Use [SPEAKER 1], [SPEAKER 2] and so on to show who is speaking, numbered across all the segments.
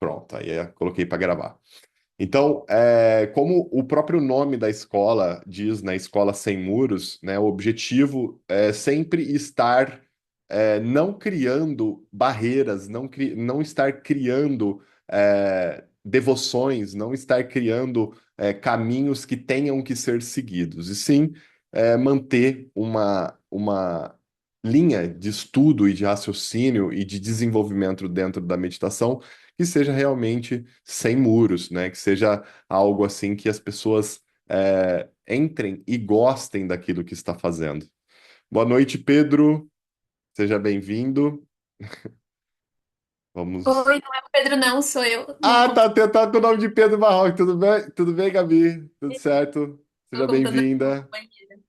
[SPEAKER 1] Pronto, aí coloquei para gravar. Então, como o próprio nome da escola diz, né, Escola Sem Muros, né, o objetivo é sempre estar não criando barreiras, não estar criando devoções, não estar criando caminhos que tenham que ser seguidos, e sim manter uma linha de estudo e de raciocínio e de desenvolvimento dentro da meditação que seja realmente sem muros, né? Que seja algo assim que as pessoas entrem e gostem daquilo que está fazendo. Boa noite, Pedro. Seja bem-vindo. Vamos.
[SPEAKER 2] Oi, não é o Pedro, não, sou eu no
[SPEAKER 1] Ah, tá
[SPEAKER 2] computador.
[SPEAKER 1] tentando com o nome de Pedro Barroco. Tudo bem? Tudo bem, Gabi? Tudo certo?
[SPEAKER 2] No
[SPEAKER 1] Seja
[SPEAKER 2] computador do
[SPEAKER 1] bem-vinda.
[SPEAKER 2] banheiro.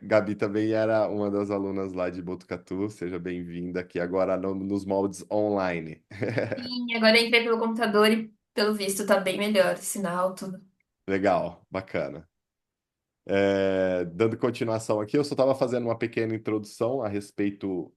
[SPEAKER 1] Gabi também era uma das alunas lá de Botucatu. Seja bem-vinda aqui agora nos moldes online.
[SPEAKER 2] Sim, agora eu entrei pelo computador e, pelo visto, tá bem melhor, sinal, tudo.
[SPEAKER 1] Legal, bacana. Dando continuação aqui, eu só estava fazendo uma pequena introdução a respeito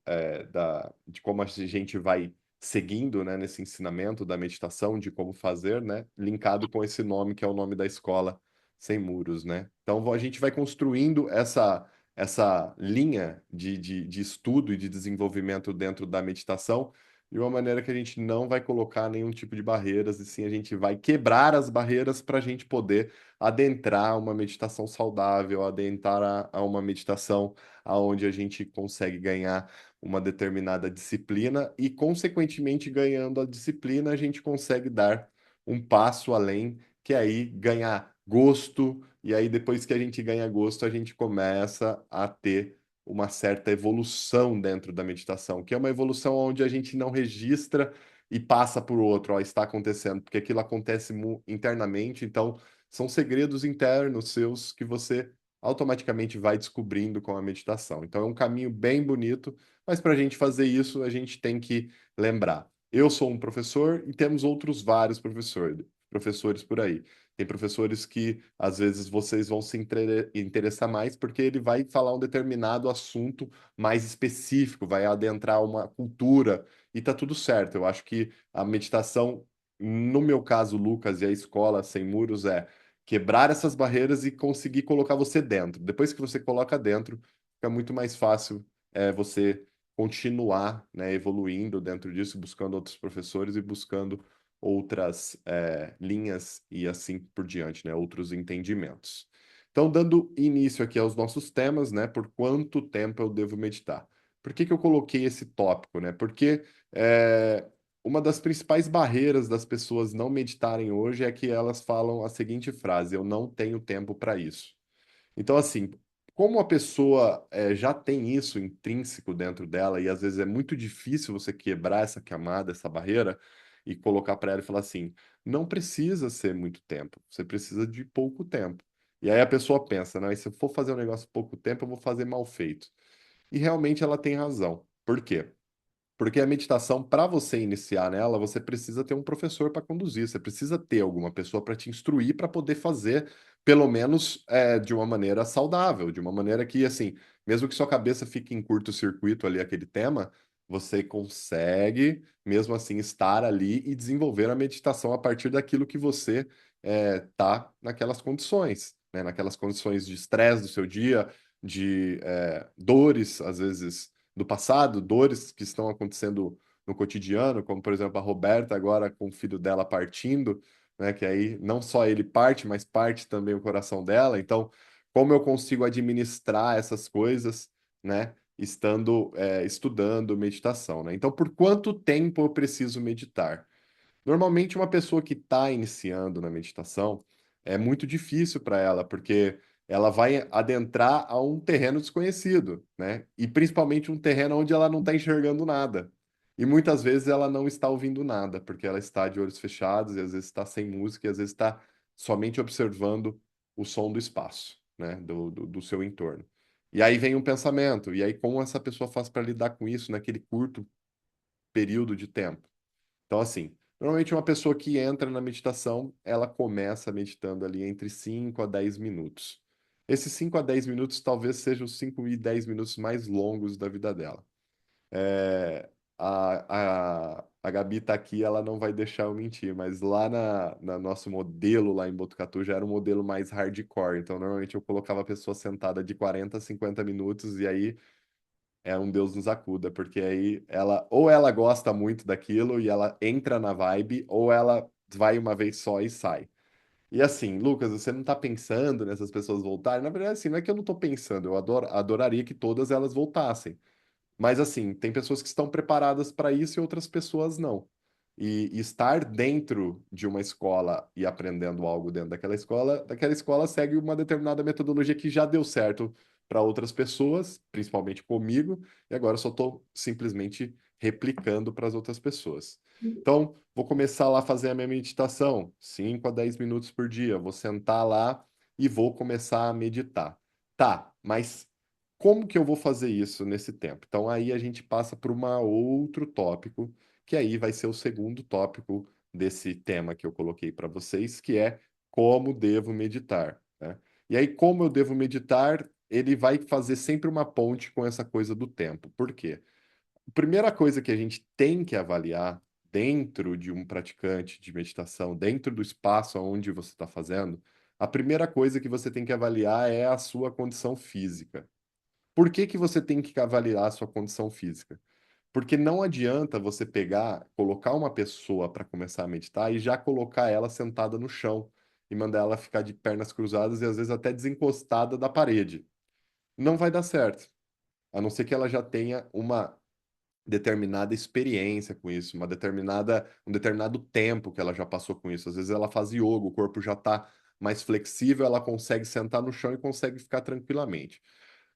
[SPEAKER 1] de como a gente vai seguindo, né, nesse ensinamento da meditação, de como fazer, né, linkado com esse nome que é o nome da escola Sem Muros, né? Então a gente vai construindo essa linha de estudo e de desenvolvimento dentro da meditação de uma maneira que a gente não vai colocar nenhum tipo de barreiras, e sim a gente vai quebrar as barreiras para a gente poder adentrar uma meditação saudável, adentrar a uma meditação aonde a gente consegue ganhar uma determinada disciplina e, consequentemente, ganhando a disciplina, a gente consegue dar um passo além, que é aí ganhar gosto, e aí depois que a gente ganha gosto, a gente começa a ter uma certa evolução dentro da meditação, que é uma evolução onde a gente não registra e passa por outro, ó, está acontecendo, porque aquilo acontece internamente, então são segredos internos seus que você automaticamente vai descobrindo com a meditação. Então é um caminho bem bonito, mas para a gente fazer isso, a gente tem que lembrar. Eu sou um professor e temos outros vários professores por aí. Tem professores que às vezes vocês vão se interessar mais porque ele vai falar um determinado assunto mais específico, vai adentrar uma cultura e tá tudo certo. Eu acho que a meditação, no meu caso, Lucas, e a escola sem muros quebrar essas barreiras e conseguir colocar você dentro. Depois que você coloca dentro, fica muito mais fácil você continuar, né, evoluindo dentro disso, buscando outros professores e buscando outras linhas e assim por diante, né, outros entendimentos. Então, dando início aqui aos nossos temas, né, por quanto tempo eu devo meditar? Por que que eu coloquei esse tópico, né? Porque uma das principais barreiras das pessoas não meditarem hoje é que elas falam a seguinte frase: eu não tenho tempo para isso. Então, assim, como a pessoa já tem isso intrínseco dentro dela, e às vezes é muito difícil você quebrar essa camada, essa barreira, e colocar para ela e falar assim: não precisa ser muito tempo, você precisa de pouco tempo. E aí a pessoa pensa, né? Se eu for fazer um negócio pouco tempo, eu vou fazer mal feito. E realmente ela tem razão. Por quê? Porque a meditação, para você iniciar nela, você precisa ter um professor para conduzir, você precisa ter alguma pessoa para te instruir para poder fazer, pelo menos de uma maneira saudável, de uma maneira que, assim, mesmo que sua cabeça fique em curto-circuito ali aquele tema, você consegue, mesmo assim, estar ali e desenvolver a meditação a partir daquilo que você tá naquelas condições, né? Naquelas condições de estresse do seu dia, de dores, às vezes do passado, dores que estão acontecendo no cotidiano, como por exemplo a Roberta agora com o filho dela partindo, né, que aí não só ele parte, mas parte também o coração dela. Então, como eu consigo administrar essas coisas, né, estudando meditação, né? Então, por quanto tempo eu preciso meditar? Normalmente, uma pessoa que está iniciando na meditação é muito difícil para ela, porque ela vai adentrar a um terreno desconhecido, né? E principalmente um terreno onde ela não está enxergando nada. E muitas vezes ela não está ouvindo nada, porque ela está de olhos fechados, e às vezes está sem música, e às vezes está somente observando o som do espaço, né? Do seu entorno. E aí vem um pensamento, e aí como essa pessoa faz para lidar com isso naquele curto período de tempo? Então, assim, normalmente uma pessoa que entra na meditação, ela começa meditando ali entre 5 a 10 minutos. Esses 5 a 10 minutos talvez sejam os 5 e 10 minutos mais longos da vida dela. a Gabi tá aqui, ela não vai deixar eu mentir, mas lá na nosso modelo lá em Botucatu já era um modelo mais hardcore. Então, normalmente eu colocava a pessoa sentada de 40 a 50 minutos e aí é um Deus nos acuda, porque aí ela ou ela gosta muito daquilo e ela entra na vibe, ou ela vai uma vez só e sai. E assim, Lucas, você não tá pensando nessas pessoas voltarem? Na verdade, assim, não é que eu não tô pensando, eu adoraria que todas elas voltassem. Mas assim, tem pessoas que estão preparadas para isso e outras pessoas não. E estar dentro de uma escola e aprendendo algo dentro daquela escola segue uma determinada metodologia que já deu certo para outras pessoas, principalmente comigo, e agora eu só estou simplesmente replicando para as outras pessoas. Então, vou começar lá a fazer a minha meditação, 5 a 10 minutos por dia. Vou sentar lá e vou começar a meditar. Tá, mas como que eu vou fazer isso nesse tempo? Então aí a gente passa para um outro tópico, que aí vai ser o segundo tópico desse tema que eu coloquei para vocês, que é como devo meditar, né? E aí, como eu devo meditar, ele vai fazer sempre uma ponte com essa coisa do tempo. Por quê? A primeira coisa que a gente tem que avaliar dentro de um praticante de meditação, dentro do espaço onde você está fazendo, a primeira coisa que você tem que avaliar é a sua condição física. Por que que você tem que avaliar a sua condição física? Porque não adianta você pegar, colocar uma pessoa para começar a meditar e já colocar ela sentada no chão e mandar ela ficar de pernas cruzadas e às vezes até desencostada da parede. Não vai dar certo, a não ser que ela já tenha uma determinada experiência com isso, um determinado tempo que ela já passou com isso. Às vezes ela faz yoga, o corpo já está mais flexível, ela consegue sentar no chão e consegue ficar tranquilamente.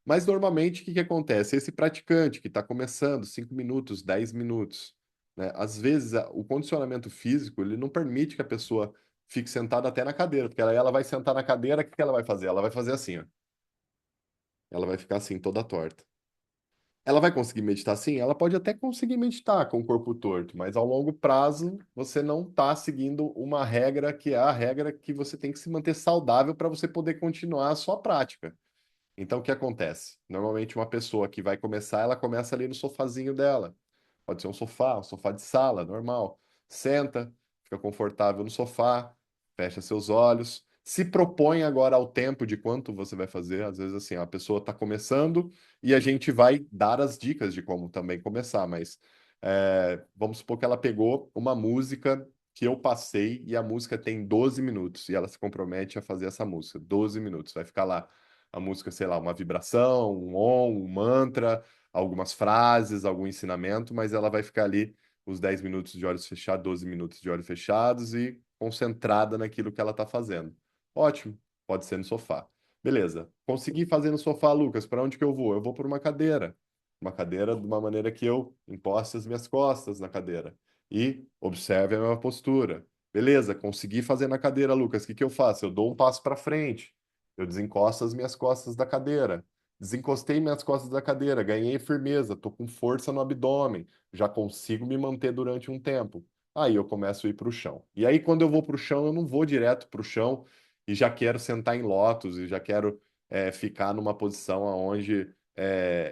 [SPEAKER 1] Mas normalmente o que que acontece? Esse praticante que está começando 5 minutos, 10 minutos, né? Às vezes o condicionamento físico ele não permite que a pessoa fique sentada até na cadeira, porque ela vai sentar na cadeira, o que que ela vai fazer? Ela vai fazer assim, ó. Ela vai ficar assim, toda torta. Ela vai conseguir meditar assim? Ela pode até conseguir meditar com o corpo torto, mas ao longo prazo você não está seguindo uma regra que é a regra que você tem que se manter saudável para você poder continuar a sua prática. Então, o que acontece? Normalmente, uma pessoa que vai começar, ela começa ali no sofazinho dela. Pode ser um sofá de sala, normal. Senta, fica confortável no sofá, fecha seus olhos. Se propõe agora ao tempo de quanto você vai fazer. Às vezes, assim, a pessoa está começando e a gente vai dar as dicas de como também começar. Mas vamos supor que ela pegou uma música que eu passei e a música tem 12 minutos e ela se compromete a fazer essa música. 12 minutos. Vai ficar lá a música, sei lá, uma vibração, um om, um mantra, algumas frases, algum ensinamento, mas ela vai ficar ali os 10 minutos de olhos fechados, 12 minutos de olhos fechados e concentrada naquilo que ela está fazendo. Ótimo, pode ser no sofá. Beleza. Consegui fazer no sofá, Lucas. Para onde que eu vou? Eu vou por uma cadeira. Uma cadeira de uma maneira que eu encoste as minhas costas na cadeira e observe a minha postura. Beleza, consegui fazer na cadeira, Lucas. O que que eu faço? Eu dou um passo para frente. Eu desencosto as minhas costas da cadeira. Desencostei minhas costas da cadeira, ganhei firmeza, tô com força no abdômen, já consigo me manter durante um tempo. Aí eu começo a ir para o chão. E aí, quando eu vou para o chão, eu não vou direto para o chão e já quero sentar em lótus e já quero ficar numa posição onde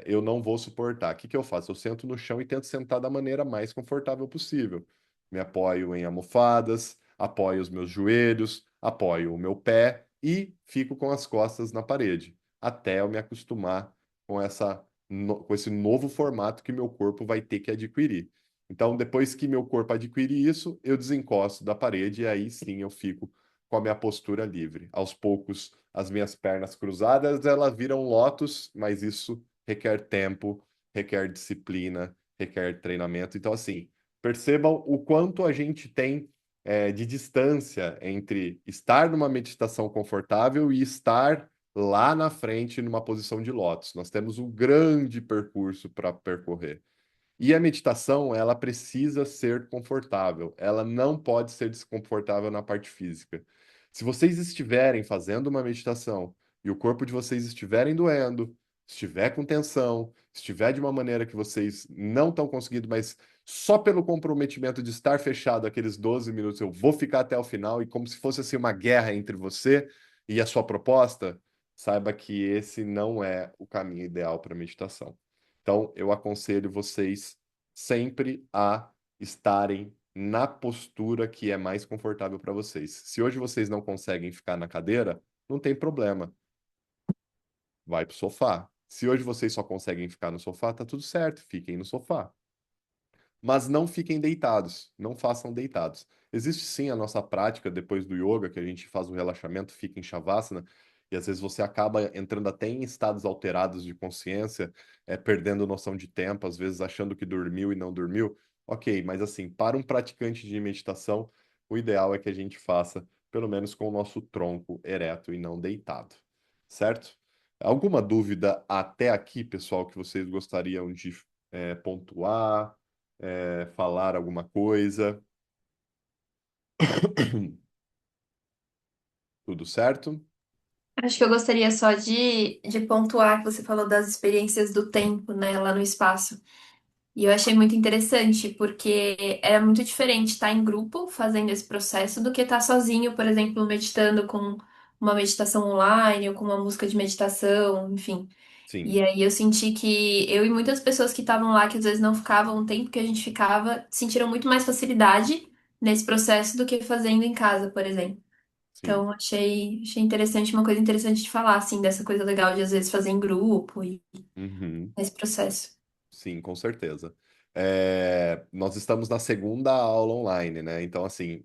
[SPEAKER 1] eu não vou suportar. O que que eu faço? Eu sento no chão e tento sentar da maneira mais confortável possível. Me apoio em almofadas, apoio os meus joelhos, apoio o meu pé e fico com as costas na parede, até eu me acostumar com esse novo formato que meu corpo vai ter que adquirir. Então, depois que meu corpo adquire isso, eu desencosto da parede e aí sim eu fico com a minha postura livre. Aos poucos, as minhas pernas cruzadas, elas viram lótus, mas isso requer tempo, requer disciplina, requer treinamento. Então, assim, percebam o quanto a gente tem de distância entre estar numa meditação confortável e estar lá na frente numa posição de lótus. Nós temos um grande percurso para percorrer. E a meditação, ela precisa ser confortável. Ela não pode ser desconfortável na parte física. Se vocês estiverem fazendo uma meditação e o corpo de vocês estiverem doendo, estiver com tensão, estiver de uma maneira que vocês não estão conseguindo, mas só pelo comprometimento de estar fechado aqueles 12 minutos, eu vou ficar até o final, e como se fosse assim uma guerra entre você e a sua proposta, saiba que esse não é o caminho ideal para meditação. Então, eu aconselho vocês sempre a estarem na postura que é mais confortável para vocês. Se hoje vocês não conseguem ficar na cadeira, não tem problema, vai pro sofá. Se hoje vocês só conseguem ficar no sofá, tá tudo certo, fiquem no sofá. Mas não fiquem deitados, não façam deitados. Existe sim a nossa prática depois do yoga, que a gente faz o relaxamento, fica em Shavasana, e às vezes você acaba entrando até em estados alterados de consciência, perdendo noção de tempo, às vezes achando que dormiu e não dormiu. Ok, mas assim, para um praticante de meditação, o ideal é que a gente faça pelo menos com o nosso tronco ereto e não deitado, certo? Alguma dúvida até aqui, pessoal, que vocês gostariam de pontuar? Falar alguma coisa. Tudo certo?
[SPEAKER 2] Acho que eu gostaria só de pontuar que você falou das experiências do tempo, né, lá no espaço. E eu achei muito interessante, porque era muito diferente estar em grupo fazendo esse processo do que estar sozinho, por exemplo, meditando com uma meditação online ou com uma música de meditação, enfim.
[SPEAKER 1] Sim,
[SPEAKER 2] E aí eu senti que eu e muitas pessoas que estavam lá, que às vezes não ficavam o tempo que a gente ficava, sentiram muito mais facilidade nesse processo do que fazendo em casa, por exemplo.
[SPEAKER 1] sim.
[SPEAKER 2] Então achei interessante, uma coisa interessante de falar, assim, dessa coisa legal de às vezes fazer em grupo e
[SPEAKER 1] Uhum.
[SPEAKER 2] nesse processo.
[SPEAKER 1] Sim, com certeza. Nós estamos na segunda aula online, né? Então, assim,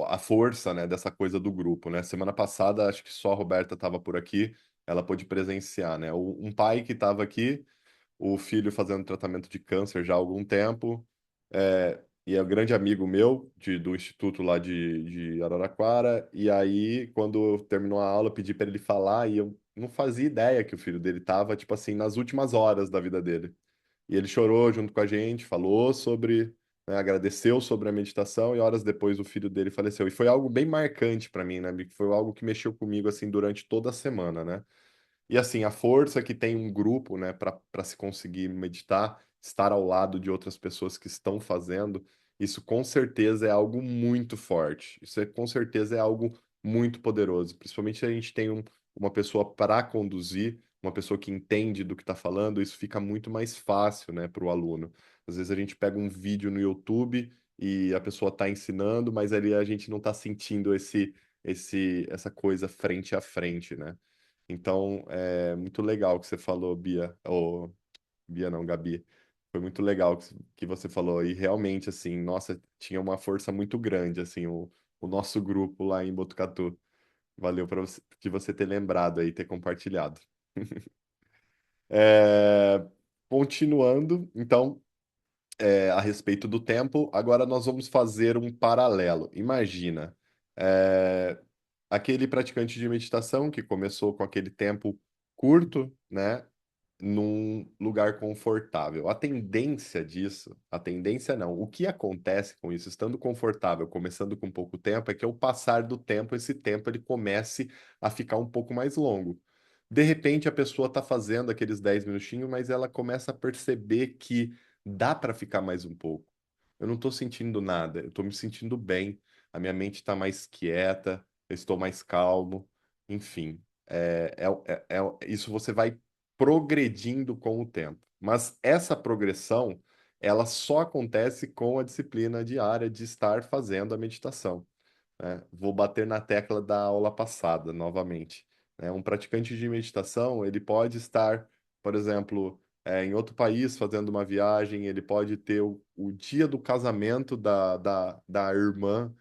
[SPEAKER 1] a força, né, dessa coisa do grupo, né? Semana passada, acho que só a Roberta estava por aqui, ela pôde presenciar, né? Um pai que estava aqui, o filho fazendo tratamento de câncer já há algum tempo, e é um grande amigo meu do instituto lá de Araraquara. E aí, quando terminou a aula, eu pedi para ele falar e eu não fazia ideia que o filho dele estava, tipo assim, nas últimas horas da vida dele. E ele chorou junto com a gente, falou sobre, né, agradeceu sobre a meditação e horas depois o filho dele faleceu. E foi algo bem marcante para mim, né? Foi algo que mexeu comigo assim durante toda a semana, né? E assim, a força que tem um grupo, né, para se conseguir meditar, estar ao lado de outras pessoas que estão fazendo, isso com certeza é algo muito forte. Com certeza é algo muito poderoso. Principalmente se a gente tem uma pessoa para conduzir, uma pessoa que entende do que está falando, isso fica muito mais fácil, né, para o aluno. Às vezes a gente pega um vídeo no YouTube e a pessoa está ensinando, mas ali a gente não está sentindo essa coisa frente a frente, né? Então, é muito legal o que você falou, Bia. Ou Bia não, Gabi. Foi muito legal que você falou. E realmente, assim, nossa, tinha uma força muito grande, assim, o nosso grupo lá em Botucatu. Valeu para você, de você ter lembrado aí, ter compartilhado. É, continuando, então, a respeito do tempo, agora nós vamos fazer um paralelo. Imagina, é, aquele praticante de meditação que começou com aquele tempo curto, né? Num lugar confortável. A tendência disso, a tendência não, o que acontece com isso, estando confortável, começando com pouco tempo, é que ao passar do tempo, esse tempo ele comece a ficar um pouco mais longo. De repente, a pessoa está fazendo aqueles 10 minutinhos, mas ela começa a perceber que dá para ficar mais um pouco. Eu não estou sentindo nada, eu estou me sentindo bem, a minha mente está mais quieta, eu estou mais calmo, enfim. Isso você vai progredindo com o tempo. Mas essa progressão, ela só acontece com a disciplina diária de estar fazendo a meditação, né? Vou bater na tecla da aula passada novamente, né? Um praticante de meditação, ele pode estar, por exemplo, em outro país fazendo uma viagem, ele pode ter o dia do casamento da irmã,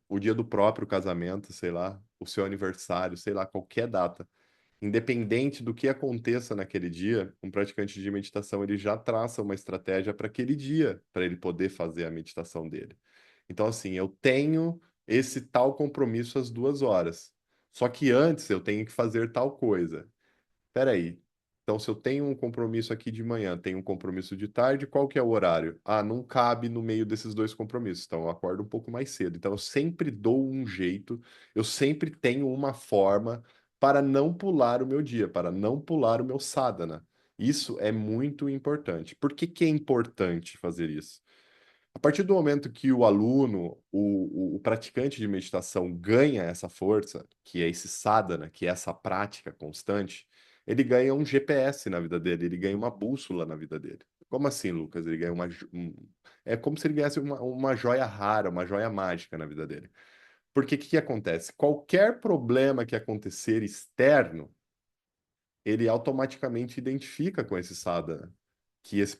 [SPEAKER 1] o dia do próprio casamento, sei lá, o seu aniversário, sei lá, qualquer data. Independente do que aconteça naquele dia, um praticante de meditação ele já traça uma estratégia para aquele dia, para ele poder fazer a meditação dele. Então, assim, eu tenho esse tal compromisso às 2 horas. Só que antes eu tenho que fazer tal coisa. Peraí. Então, se eu tenho um compromisso aqui de manhã, tenho um compromisso de tarde, qual que é o horário? Ah, não cabe no meio desses dois compromissos. Então, eu acordo um pouco mais cedo. Então, eu sempre dou um jeito, eu sempre tenho uma forma para não pular o meu dia, para não pular o meu sadhana. Isso é muito importante. Por que que é importante fazer isso? A partir do momento que o aluno, o praticante de meditação ganha essa força, que é esse sadhana, que é essa prática constante, ele ganha um GPS na vida dele, ele ganha uma bússola na vida dele. Como assim, Lucas? Ele ganha É como se ele ganhasse uma joia rara, uma joia mágica na vida dele. Porque o que que acontece? Qualquer problema que acontecer externo, ele automaticamente identifica com esse sadhana que esse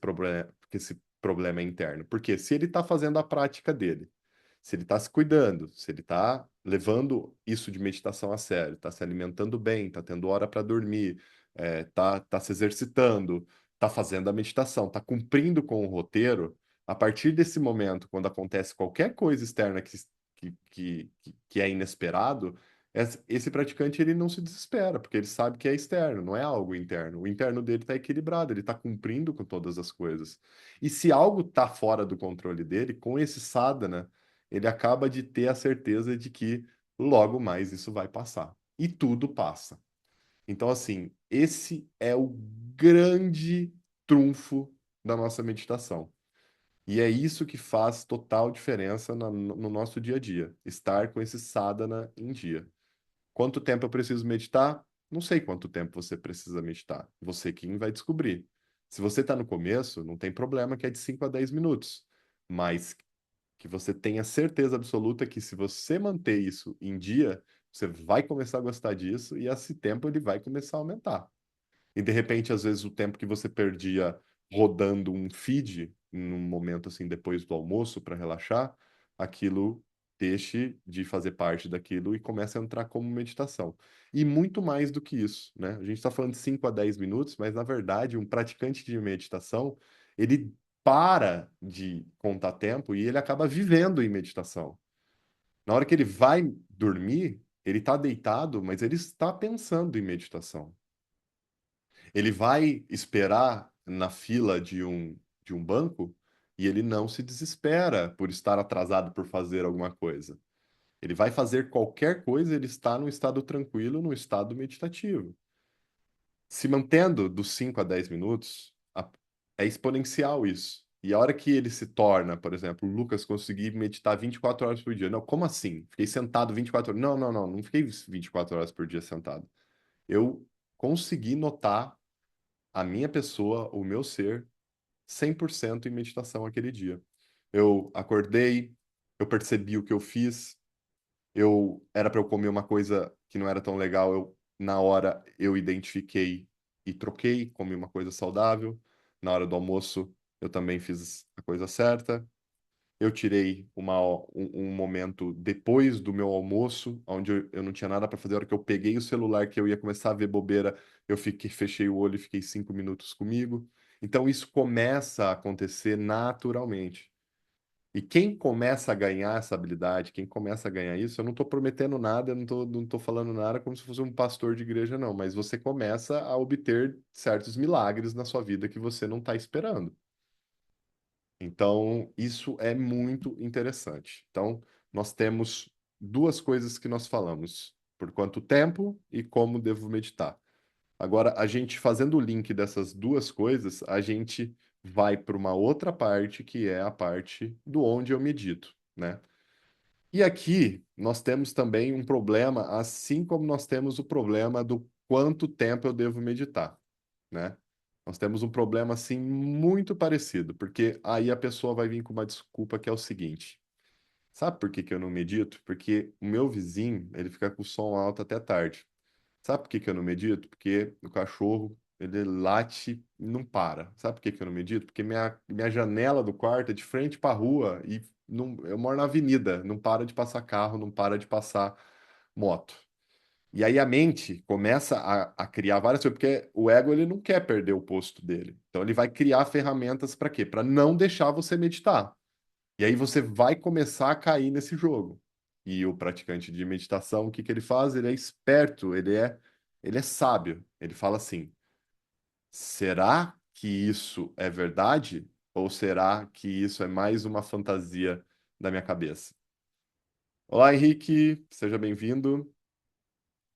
[SPEAKER 1] problema é interno. Porque se ele está fazendo a prática dele, se ele está se cuidando, se ele está levando isso de meditação a sério, está se alimentando bem, está tendo hora para dormir, tá se exercitando, está fazendo a meditação, está cumprindo com o roteiro, a partir desse momento, quando acontece qualquer coisa externa que é inesperado, esse praticante ele não se desespera, porque ele sabe que é externo, não é algo interno. O interno dele está equilibrado, ele está cumprindo com todas as coisas. E se algo está fora do controle dele, com esse sadhana, ele acaba de ter a certeza de que logo mais isso vai passar. E tudo passa. Então, assim, esse é o grande trunfo da nossa meditação. E é isso que faz total diferença no nosso dia a dia, estar com esse sadhana em dia. Quanto tempo eu preciso meditar? Não sei quanto tempo você precisa meditar. Você quem vai descobrir. Se você está no começo, não tem problema que é de 5 a 10 minutos. Mas que você tenha certeza absoluta que se você manter isso em dia, você vai começar a gostar disso e esse tempo ele vai começar a aumentar. E de repente, às vezes, o tempo que você perdia rodando um feed, num momento assim, depois do almoço, para relaxar, aquilo deixe de fazer parte daquilo e comece a entrar como meditação. E muito mais do que isso, né? A gente está falando de 5 a 10 minutos, mas na verdade, um praticante de meditação, ele para de contar tempo e ele acaba vivendo em meditação. Na hora que ele vai dormir, ele está deitado, mas ele está pensando em meditação. Ele vai esperar na fila de um banco e ele não se desespera por estar atrasado por fazer alguma coisa. Ele vai fazer qualquer coisa, ele está num estado tranquilo, num estado meditativo. Se mantendo dos 5 a 10 minutos, é exponencial isso. E a hora que ele se torna, por exemplo, o Lucas conseguir meditar 24 horas por dia. Não, como assim? Fiquei sentado 24 horas. Não, não, não, não fiquei 24 horas por dia sentado. Eu consegui notar a minha pessoa, o meu ser, 100% em meditação aquele dia. Eu acordei, eu percebi o que eu fiz, eu era para eu comer uma coisa que não era tão legal, na hora eu identifiquei e troquei, comi uma coisa saudável. Na hora do almoço, eu também fiz a coisa certa. Eu tirei um momento depois do meu almoço, onde eu não tinha nada para fazer. A hora que eu peguei o celular, que eu ia começar a ver bobeira, eu fiquei, fechei o olho e fiquei 5 minutos comigo. Então, isso começa a acontecer naturalmente. E quem começa a ganhar essa habilidade, quem começa a ganhar isso, eu não estou prometendo nada, eu não tô falando nada como se fosse um pastor de igreja, não, mas você começa a obter certos milagres na sua vida que você não está esperando. Então, isso é muito interessante. Então, nós temos duas coisas que nós falamos: por quanto tempo e como devo meditar. Agora, a gente fazendo o link dessas duas coisas, a gente vai para uma outra parte, que é a parte do onde eu medito, né? E aqui nós temos também um problema, assim como nós temos o problema do quanto tempo eu devo meditar, né? Nós temos um problema assim muito parecido, porque aí a pessoa vai vir com uma desculpa que é o seguinte: sabe por que que eu não medito? Porque o meu vizinho, ele fica com o som alto até tarde. Sabe por que que eu não medito? Porque o cachorro, ele late e não para. Sabe por que que eu não medito? Porque minha janela do quarto é de frente para a rua e não, eu moro na avenida, não para de passar carro, não para de passar moto. E aí a mente começa a criar várias coisas, porque o ego ele não quer perder o posto dele. Então ele vai criar ferramentas para quê? Para não deixar você meditar. E aí você vai começar a cair nesse jogo. E o praticante de meditação, o que que ele faz? Ele é esperto, ele é sábio. Ele fala assim: será que isso é verdade? Ou será que isso é mais uma fantasia da minha cabeça? Olá, Henrique, seja bem-vindo.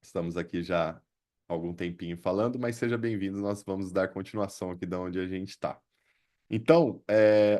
[SPEAKER 1] Estamos aqui já há algum tempinho falando, mas seja bem-vindo. Nós vamos dar continuação aqui da onde a gente está. Então,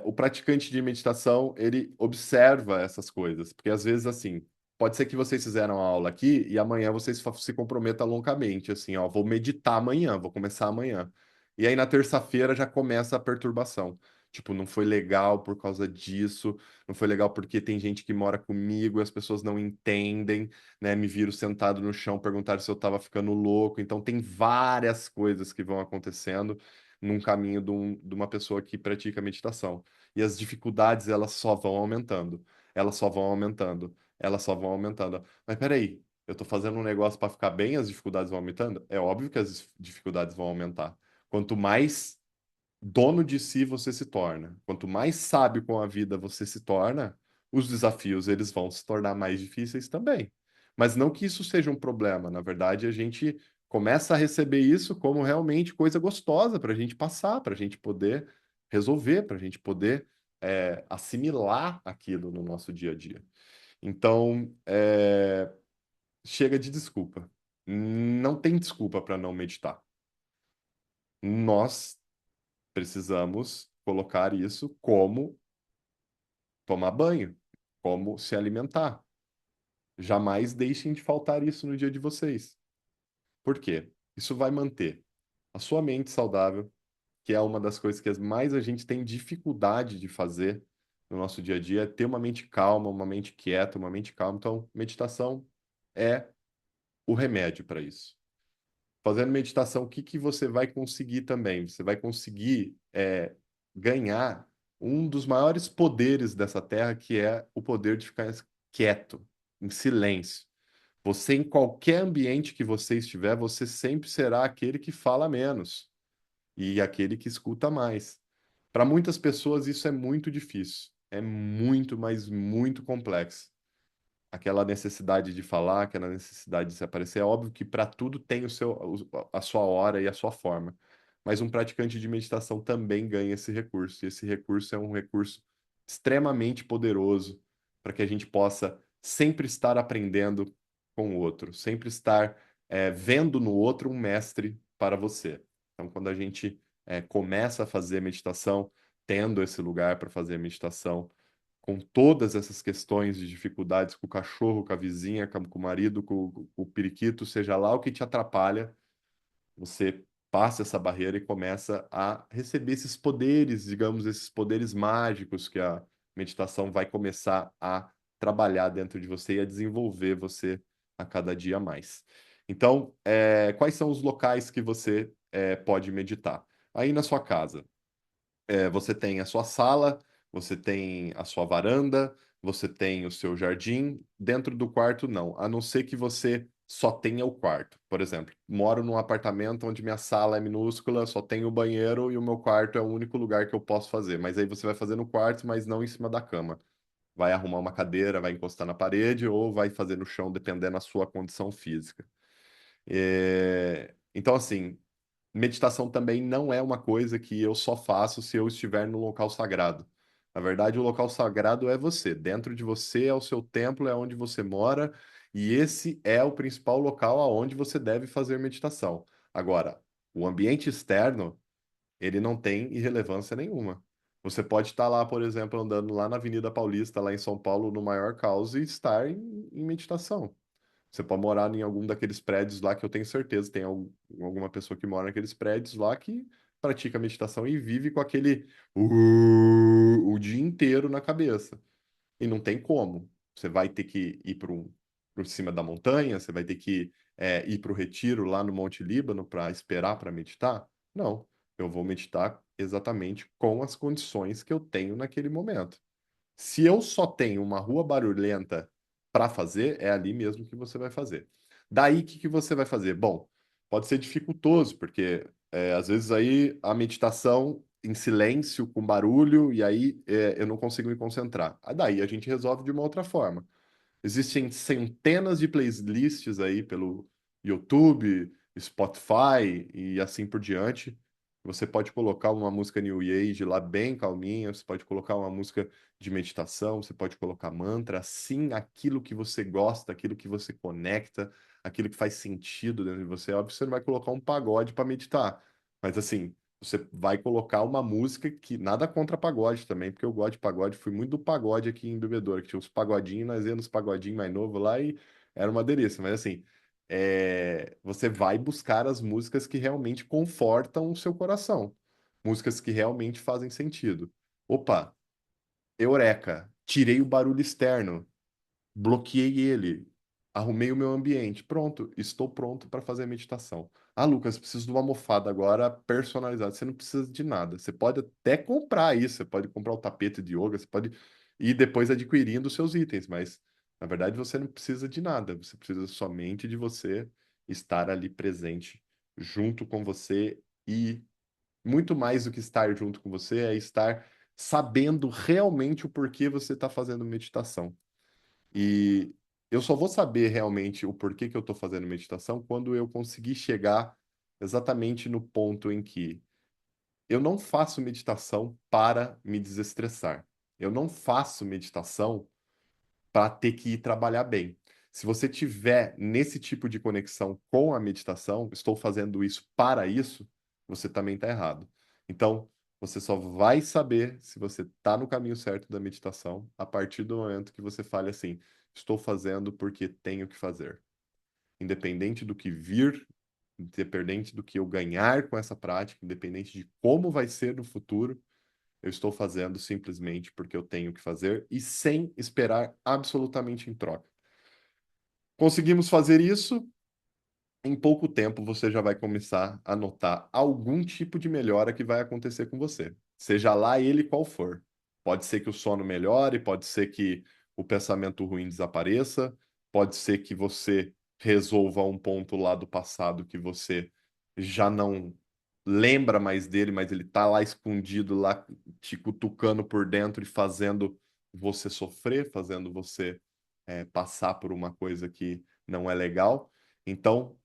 [SPEAKER 1] o praticante de meditação, ele observa essas coisas, porque às vezes, assim, pode ser que vocês fizeram a aula aqui e amanhã vocês se comprometam longamente, assim, ó, vou meditar amanhã, vou começar amanhã. E aí na terça-feira já começa a perturbação. Tipo, não foi legal por causa disso, não foi legal porque tem gente que mora comigo e as pessoas não entendem, né? Me viram sentado no chão, perguntaram se eu tava ficando louco. Então tem várias coisas que vão acontecendo num caminho de uma pessoa que pratica meditação. E as dificuldades, elas só vão aumentando, elas só vão aumentando, elas só vão aumentando. Mas peraí, eu tô fazendo um negócio para ficar bem, as dificuldades vão aumentando? É óbvio que as dificuldades vão aumentar. Quanto mais dono de si você se torna, quanto mais sábio com a vida você se torna, os desafios eles vão se tornar mais difíceis também. Mas não que isso seja um problema, na verdade, a gente começa a receber isso como realmente coisa gostosa para a gente passar, para a gente poder resolver, para a gente poder assimilar aquilo no nosso dia a dia. Então, chega de desculpa. Não tem desculpa para não meditar. Nós precisamos colocar isso como tomar banho, como se alimentar. Jamais deixem de faltar isso no dia de vocês. Por quê? Isso vai manter a sua mente saudável, que é uma das coisas que mais a gente tem dificuldade de fazer no nosso dia a dia, é ter uma mente calma, uma mente quieta, uma mente calma. Então, meditação é o remédio para isso. Fazendo meditação, o que que você vai conseguir também? Você vai conseguir ganhar um dos maiores poderes dessa terra, que é o poder de ficar quieto, em silêncio. Você, em qualquer ambiente que você estiver, você sempre será aquele que fala menos e aquele que escuta mais. Para muitas pessoas, isso é muito difícil. É muito, mas muito complexo, aquela necessidade de falar, aquela necessidade de se aparecer. É óbvio que para tudo tem a sua hora e a sua forma. Mas um praticante de meditação também ganha esse recurso. E esse recurso é um recurso extremamente poderoso para que a gente possa sempre estar aprendendo com o outro, sempre estar vendo no outro um mestre para você. Então, quando a gente começa a fazer meditação, tendo esse lugar para fazer meditação, com todas essas questões de dificuldades com o cachorro, com a vizinha, com o marido, com o periquito, seja lá o que te atrapalha, você passa essa barreira e começa a receber esses poderes, digamos, esses poderes mágicos que a meditação vai começar a trabalhar dentro de você e a desenvolver você a cada dia mais. Então, quais são os locais que você pode meditar? Aí na sua casa. Você tem a sua sala, você tem a sua varanda, você tem o seu jardim. Dentro do quarto, não. A não ser que você só tenha o quarto. Por exemplo, moro num apartamento onde minha sala é minúscula, só tem o banheiro e o meu quarto é o único lugar que eu posso fazer. Mas aí você vai fazer no quarto, mas não em cima da cama. Vai arrumar uma cadeira, vai encostar na parede ou vai fazer no chão, dependendo da sua condição física. Então, assim, meditação também não é uma coisa que eu só faço se eu estiver no local sagrado. Na verdade, o local sagrado é você. Dentro de você é o seu templo, é onde você mora, e esse é o principal local aonde você deve fazer meditação. Agora, o ambiente externo, ele não tem irrelevância nenhuma. Você pode estar lá, por exemplo, andando lá na Avenida Paulista, lá em São Paulo, no maior caos, e estar em meditação. Você pode morar em algum daqueles prédios lá que eu tenho certeza tem alguma pessoa que mora naqueles prédios lá que pratica meditação e vive com aquele o dia inteiro na cabeça. E não tem como. Você vai ter que ir para cima da montanha, você vai ter que ir para o retiro lá no Monte Líbano para esperar para meditar? Não. Eu vou meditar exatamente com as condições que eu tenho naquele momento. Se eu só tenho uma rua barulhenta para fazer, é ali mesmo que você vai fazer. Daí, o que que você vai fazer? Bom, pode ser dificultoso, porque às vezes aí a meditação em silêncio, com barulho, e aí eu não consigo me concentrar. Daí a gente resolve de uma outra forma. Existem centenas de playlists aí pelo YouTube, Spotify e assim por diante. Você pode colocar uma música New Age lá bem calminha, você pode colocar uma música de meditação, você pode colocar mantra, assim, aquilo que você gosta, aquilo que você conecta, aquilo que faz sentido dentro de você. Óbvio, você não vai colocar um pagode para meditar, mas assim, você vai colocar uma música que nada contra pagode também, porque eu gosto de pagode, fui muito do pagode aqui em Bebedouro, que tinha uns pagodinhos, nós íamos nos pagodinhos mais novos lá e era uma delícia, mas assim, você vai buscar as músicas que realmente confortam o seu coração, músicas que realmente fazem sentido. Opa, eureka, tirei o barulho externo, bloqueei ele, arrumei o meu ambiente. Pronto, estou pronto para fazer a meditação. Ah, Lucas, preciso de uma almofada agora personalizada. Você não precisa de nada. Você pode até comprar isso, você pode comprar o tapete de yoga, você pode ir depois adquirindo os seus itens, mas na verdade você não precisa de nada. Você precisa somente de você estar ali presente junto com você e muito mais do que estar junto com você é estar sabendo realmente o porquê você está fazendo meditação. E eu só vou saber realmente o porquê que eu estou fazendo meditação quando eu conseguir chegar exatamente no ponto em que eu não faço meditação para me desestressar. Eu não faço meditação para ter que ir trabalhar bem. Se você tiver nesse tipo de conexão com a meditação, estou fazendo isso para isso, você também está errado. Então, você só vai saber se você está no caminho certo da meditação a partir do momento que você fale assim: estou fazendo porque tenho que fazer. Independente do que vir, independente do que eu ganhar com essa prática, independente de como vai ser no futuro, eu estou fazendo simplesmente porque eu tenho que fazer e sem esperar absolutamente em troca. Conseguimos fazer isso, em pouco tempo você já vai começar a notar algum tipo de melhora que vai acontecer com você, seja lá ele qual for. Pode ser que o sono melhore, pode ser que o pensamento ruim desapareça, pode ser que você resolva um ponto lá do passado que você já não lembra mais dele, mas ele tá lá escondido, lá te cutucando por dentro e fazendo você sofrer, fazendo você passar por uma coisa que não é legal. Então,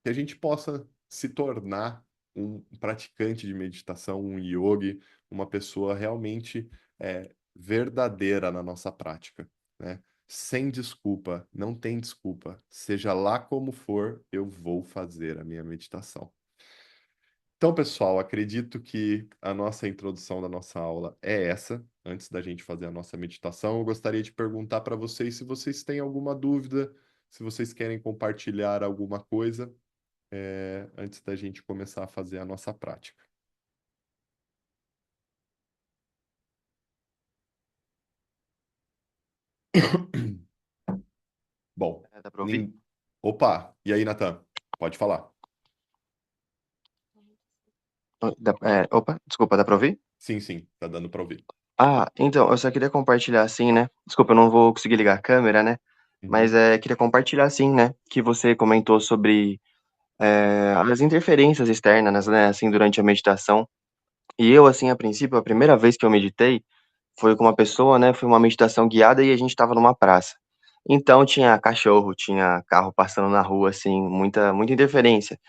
[SPEAKER 1] que a gente possa se tornar um praticante de meditação, um yogi, uma pessoa realmente verdadeira na nossa prática, né? Sem desculpa, não tem desculpa. Seja lá como for, eu vou fazer a minha meditação. Então, pessoal, acredito que a nossa introdução da nossa aula é essa. Antes da gente fazer a nossa meditação, eu gostaria de perguntar para vocês se vocês têm alguma dúvida, se vocês querem compartilhar alguma coisa, antes da gente começar a fazer a nossa prática. Bom,
[SPEAKER 3] Dá pra ouvir?
[SPEAKER 1] opa, e aí, Natan? Pode falar.
[SPEAKER 3] Opa, desculpa, dá pra ouvir?
[SPEAKER 1] Sim, sim, tá dando para ouvir.
[SPEAKER 3] Ah, então, eu só queria compartilhar assim, né? Desculpa, eu não vou conseguir ligar a câmera, né? Mas
[SPEAKER 1] Uhum,
[SPEAKER 3] queria compartilhar assim, né? Que você comentou sobre as interferências externas, né? Assim, durante a meditação. E eu, assim, a princípio, a primeira vez que eu meditei foi com uma pessoa, né? Foi uma meditação guiada e a gente tava numa praça. Então tinha cachorro, tinha carro passando na rua, assim, muita interferência.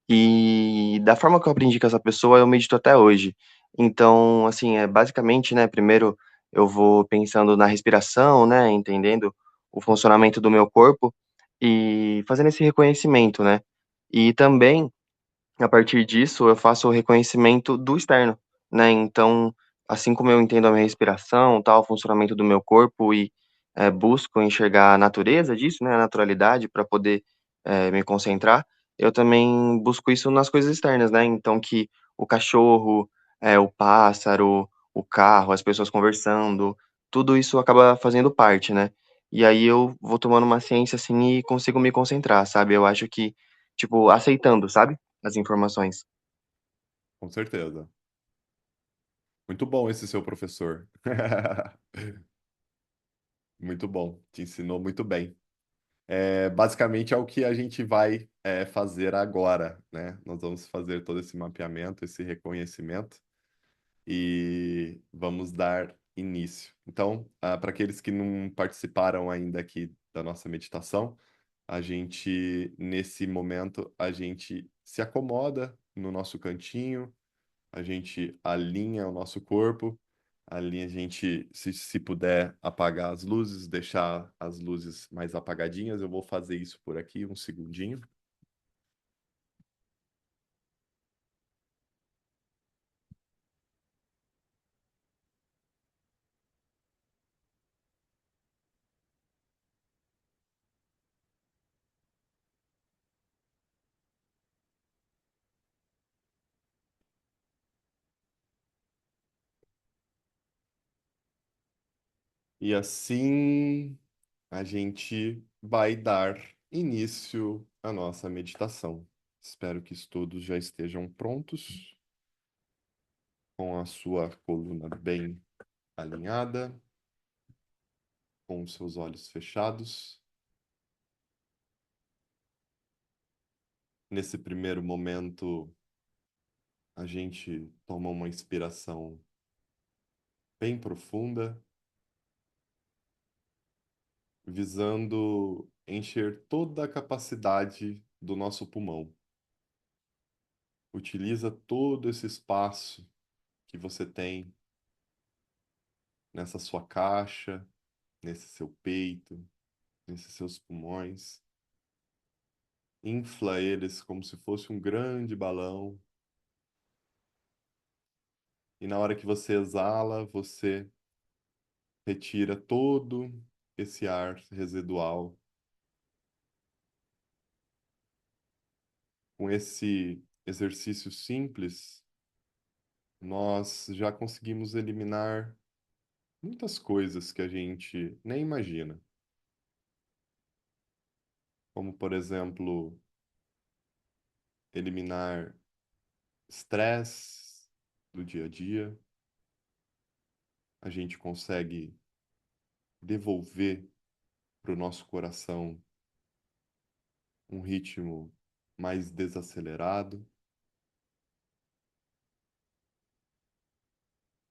[SPEAKER 3] E da forma que eu aprendi com essa pessoa, eu medito até hoje. Então, assim, basicamente, né, primeiro eu vou pensando na respiração, né, entendendo o funcionamento do meu corpo e fazendo esse reconhecimento, né? E também a partir disso, eu faço o reconhecimento do externo, né? Então, assim como eu entendo a minha respiração, tal, o funcionamento do meu corpo e busco enxergar a natureza disso, né? A naturalidade para poder me concentrar, eu também busco isso nas coisas externas, né? Então, que o cachorro, o pássaro, o carro, as pessoas conversando, tudo isso acaba fazendo parte, né? E aí eu vou tomando uma ciência assim e consigo me concentrar, sabe? Eu acho que, tipo, aceitando, sabe? As informações.
[SPEAKER 1] com certeza. Muito bom esse seu professor. Muito bom, te ensinou muito bem. Basicamente é o que a gente vai fazer agora, né? Nós vamos fazer todo esse mapeamento, esse reconhecimento e vamos dar início. Então, para aqueles que não participaram ainda aqui da nossa meditação, a gente, nesse momento, a gente se acomoda no nosso cantinho, a gente alinha o nosso corpo, alinha a gente, se puder apagar as luzes, deixar as luzes mais apagadinhas, eu vou fazer isso por aqui, um segundinho. E assim a gente vai dar início à nossa meditação. Espero que todos já estejam prontos, com a sua coluna bem alinhada, com os seus olhos fechados. Nesse primeiro momento, a gente toma uma inspiração bem profunda, visando encher toda a capacidade do nosso pulmão. Utiliza todo esse espaço que você tem nessa sua caixa, nesse seu peito, nesses seus pulmões. Infla eles como se fosse um grande balão. E na hora que você exala, você retira todo esse ar residual. Com esse exercício simples, nós já conseguimos eliminar muitas coisas que a gente nem imagina. Como, por exemplo, eliminar estresse do dia a dia. A gente consegue devolver para o nosso coração um ritmo mais desacelerado.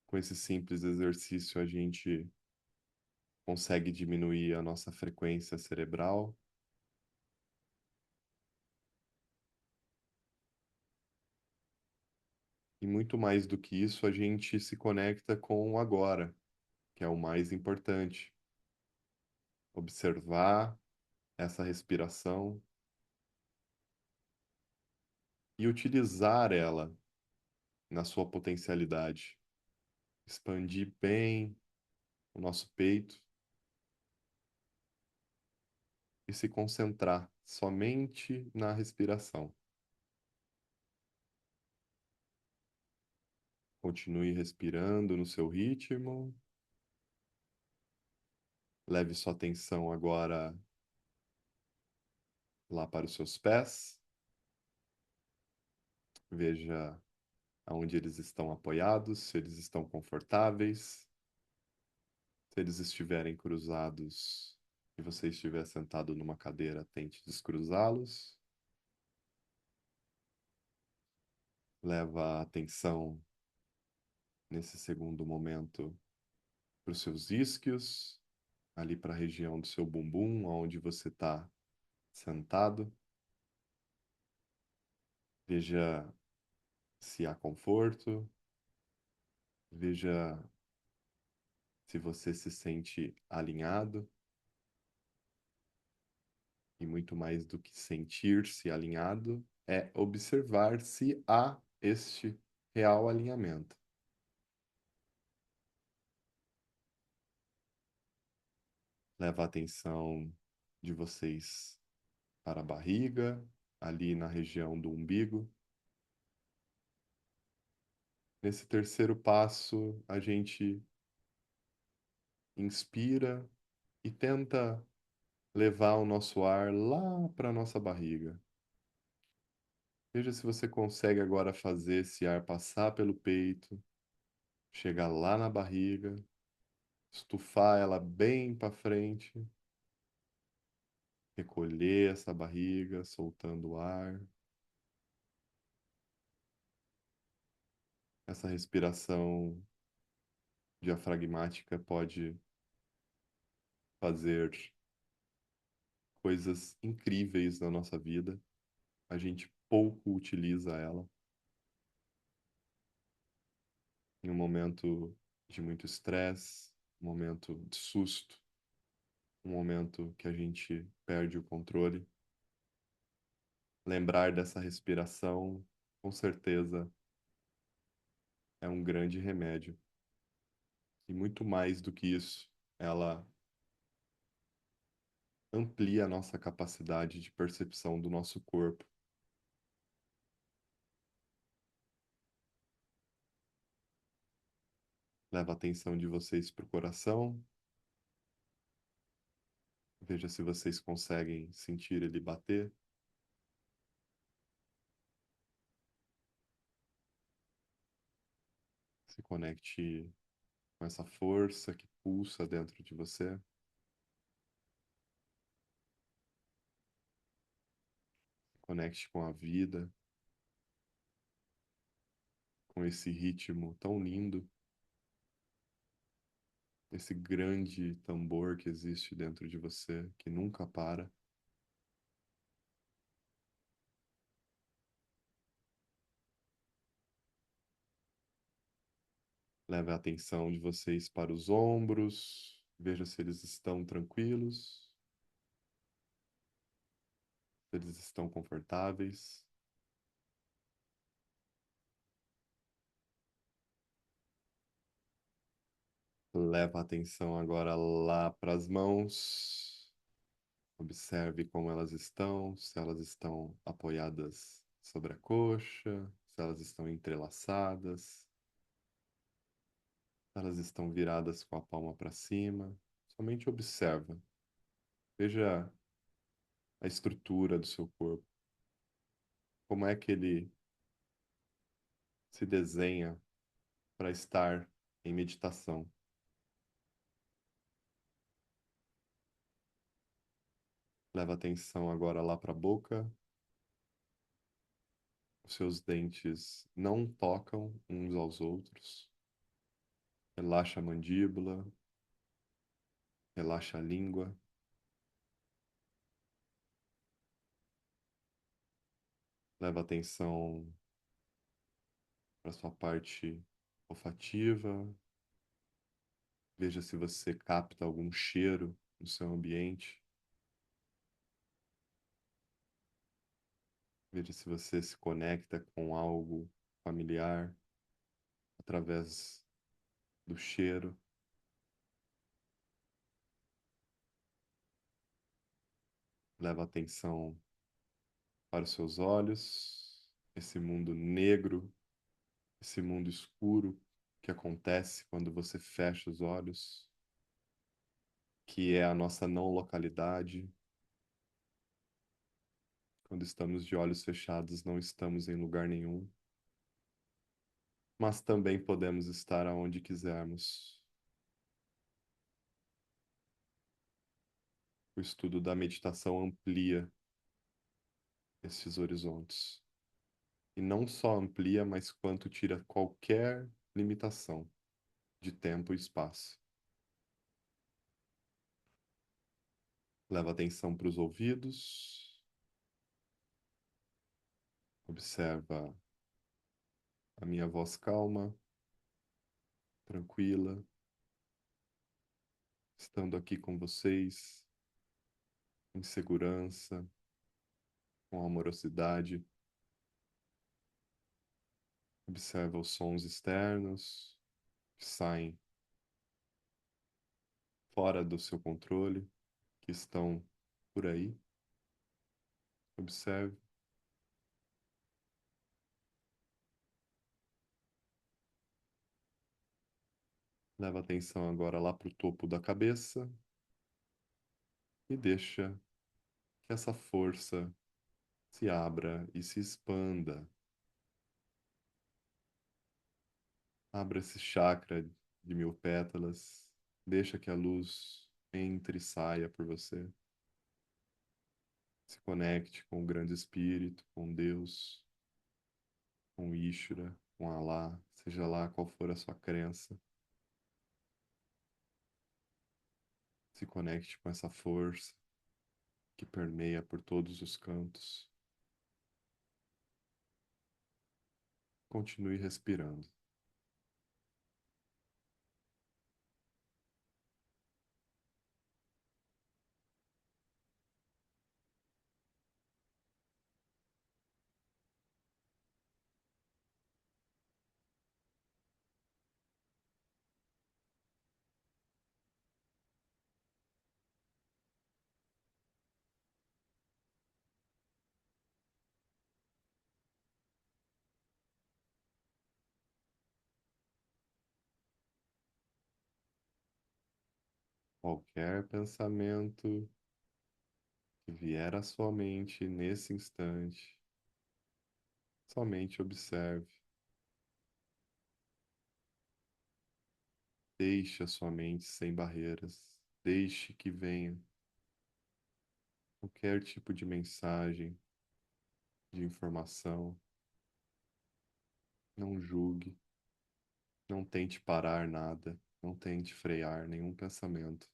[SPEAKER 1] Com esse simples exercício, a gente consegue diminuir a nossa frequência cerebral. E muito mais do que isso, a gente se conecta com o agora, que é o mais importante. Observar essa respiração e utilizar ela na sua potencialidade. Expandir bem o nosso peito e se concentrar somente na respiração. Continue respirando no seu ritmo. Leve sua atenção agora lá para os seus pés. Veja aonde eles estão apoiados, se eles estão confortáveis. Se eles estiverem cruzados e você estiver sentado numa cadeira, tente descruzá-los. Leva a atenção nesse segundo momento para os seus isquios, ali para a região do seu bumbum, onde você está sentado. Veja se há conforto, veja se você se sente alinhado. E muito mais do que sentir-se alinhado, é observar se há este real alinhamento. Leva a atenção de vocês para a barriga, ali na região do umbigo. Nesse terceiro passo, a gente inspira e tenta levar o nosso ar lá para a nossa barriga. Veja se você consegue agora fazer esse ar passar pelo peito, chegar lá na barriga, estufar ela bem para frente, recolher essa barriga, soltando o ar. Essa respiração diafragmática pode fazer coisas incríveis na nossa vida. A gente pouco utiliza ela. Em um momento de muito estresse, um momento de susto, um momento que a gente perde o controle. Lembrar dessa respiração, com certeza, é um grande remédio. E muito mais do que isso, ela amplia a nossa capacidade de percepção do nosso corpo. Leva a atenção de vocês para o coração. Veja se vocês conseguem sentir ele bater. Se conecte com essa força que pulsa dentro de você. Conecte com a vida, com esse ritmo tão lindo, esse grande tambor que existe dentro de você, que nunca para. Leve a atenção de vocês para os ombros, veja se eles estão tranquilos, se eles estão confortáveis. Leva a atenção agora lá para as mãos. Observe como elas estão, se elas estão apoiadas sobre a coxa, se elas estão entrelaçadas, se elas estão viradas com a palma para cima. Somente observa. Veja a estrutura do seu corpo, como é que ele se desenha para estar em meditação. Leva atenção agora lá para a boca. Os seus dentes não tocam uns aos outros. Relaxa a mandíbula, relaxa a língua. Leva atenção para sua parte olfativa. Veja se você capta algum cheiro no seu ambiente. Veja se você se conecta com algo familiar através do cheiro. Leva atenção para os seus olhos, esse mundo negro, esse mundo escuro que acontece quando você fecha os olhos, que é a nossa não localidade. Quando estamos de olhos fechados, não estamos em lugar nenhum, mas também podemos estar aonde quisermos. O estudo da meditação amplia esses horizontes. E não só amplia, mas quanto tira qualquer limitação de tempo e espaço. Leva atenção para os ouvidos, observa a minha voz calma, tranquila, estando aqui com vocês, em segurança, com amorosidade. Observa os sons externos que saem fora do seu controle, que estão por aí. Observe. Leva atenção agora lá para o topo da cabeça e deixa que essa força se abra e se expanda. Abra esse chakra de 1000 pétalas. Deixa que a luz entre e saia por você. Se conecte com o grande espírito, com Deus, com Ishvara, com Alá, seja lá qual for a sua crença. Se conecte com essa força que permeia por todos os cantos. Continue respirando. Qualquer pensamento que vier à sua mente nesse instante, somente observe. Deixe a sua mente sem barreiras. Deixe que venha qualquer tipo de mensagem, de informação. Não julgue, não tente parar nada, não tente frear nenhum pensamento.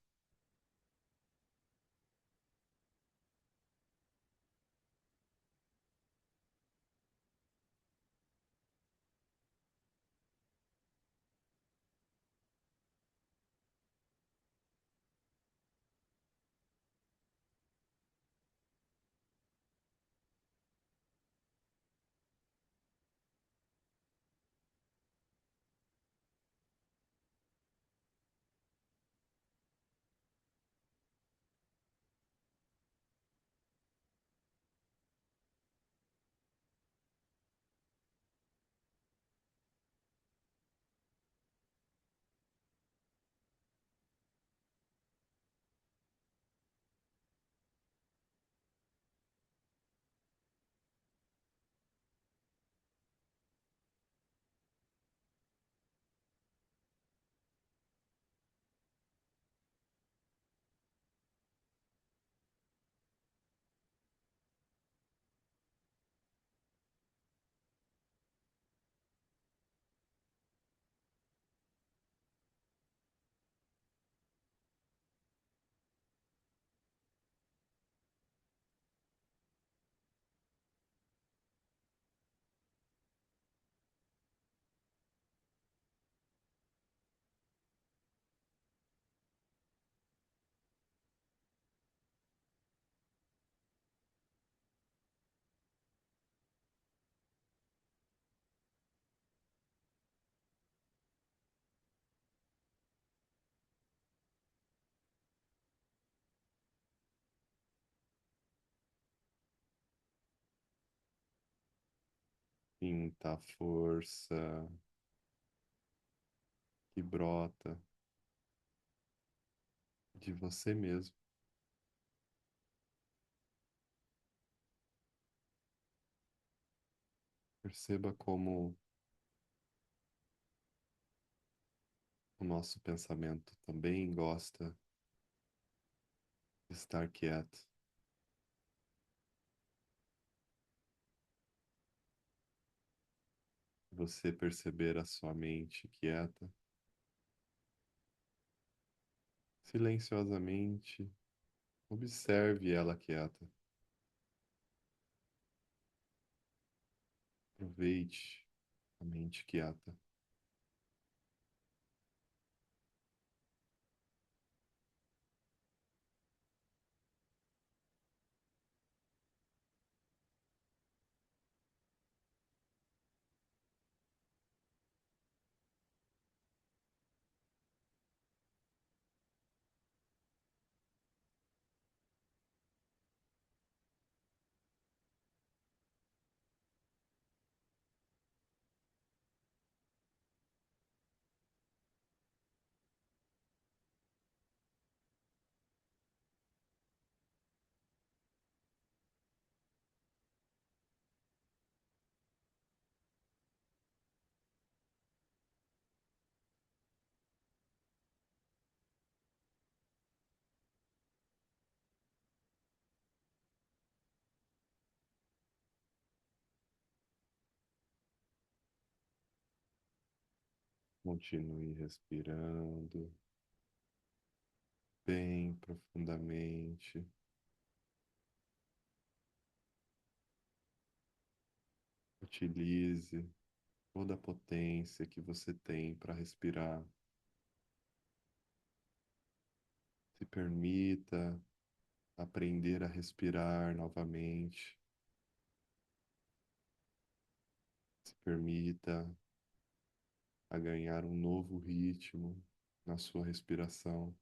[SPEAKER 1] Sinta a força que brota de você mesmo. Perceba como o nosso pensamento também gosta de estar quieto. Você perceber a sua mente quieta, silenciosamente, observe ela quieta. Aproveite a mente quieta. Continue respirando bem profundamente. Utilize toda a potência que você tem para respirar. Se permita aprender a respirar novamente. Se permita a ganhar um novo ritmo na sua respiração.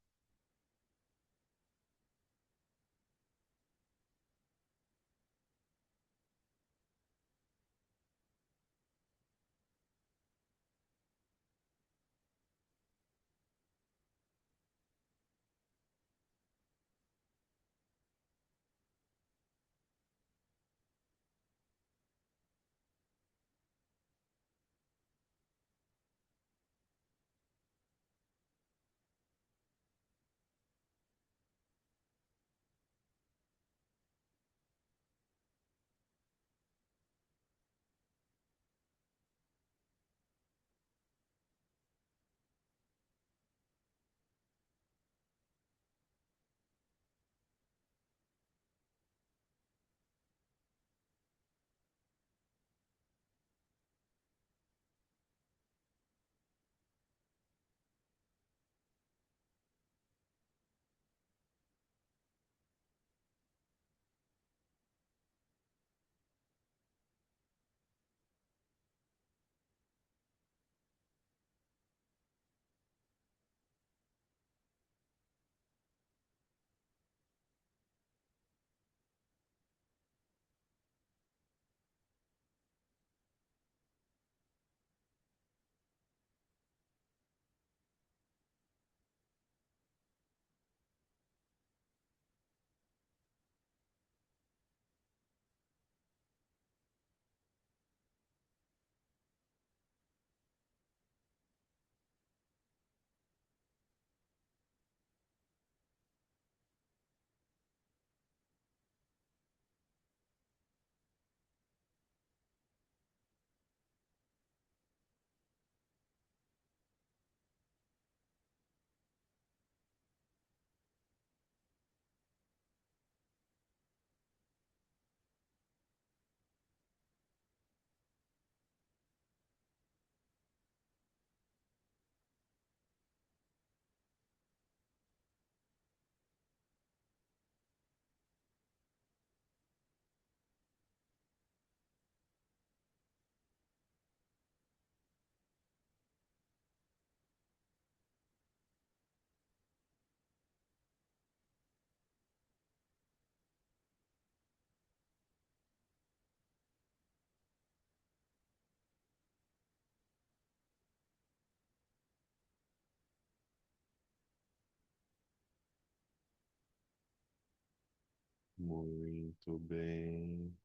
[SPEAKER 1] Muito bem.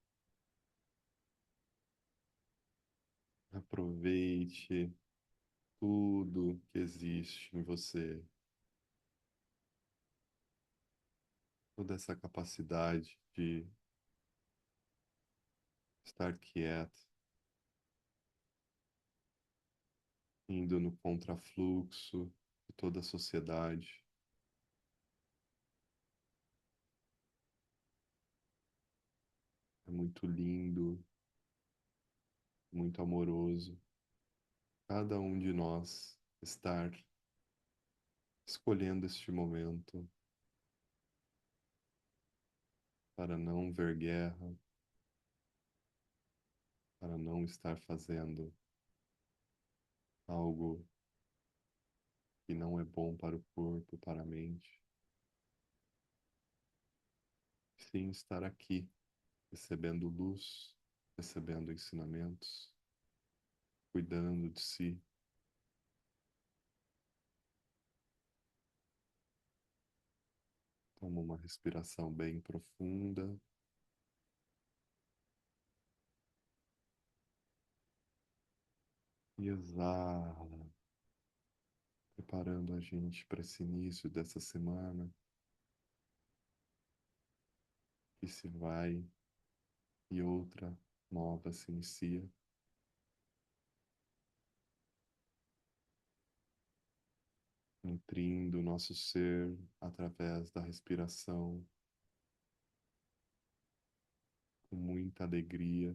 [SPEAKER 1] Aproveite tudo que existe em você, toda essa capacidade de estar quieto, indo no contrafluxo de toda a sociedade. É muito lindo, muito amoroso. Cada um de nós estar escolhendo este momento para não ver guerra, para não estar fazendo algo que não é bom para o corpo, para a mente. Sim, estar aqui, recebendo luz, recebendo ensinamentos, cuidando de si. Toma uma respiração bem profunda e exala, preparando a gente para esse início dessa semana que se vai e outra nova se inicia, nutrindo o nosso ser através da respiração, com muita alegria,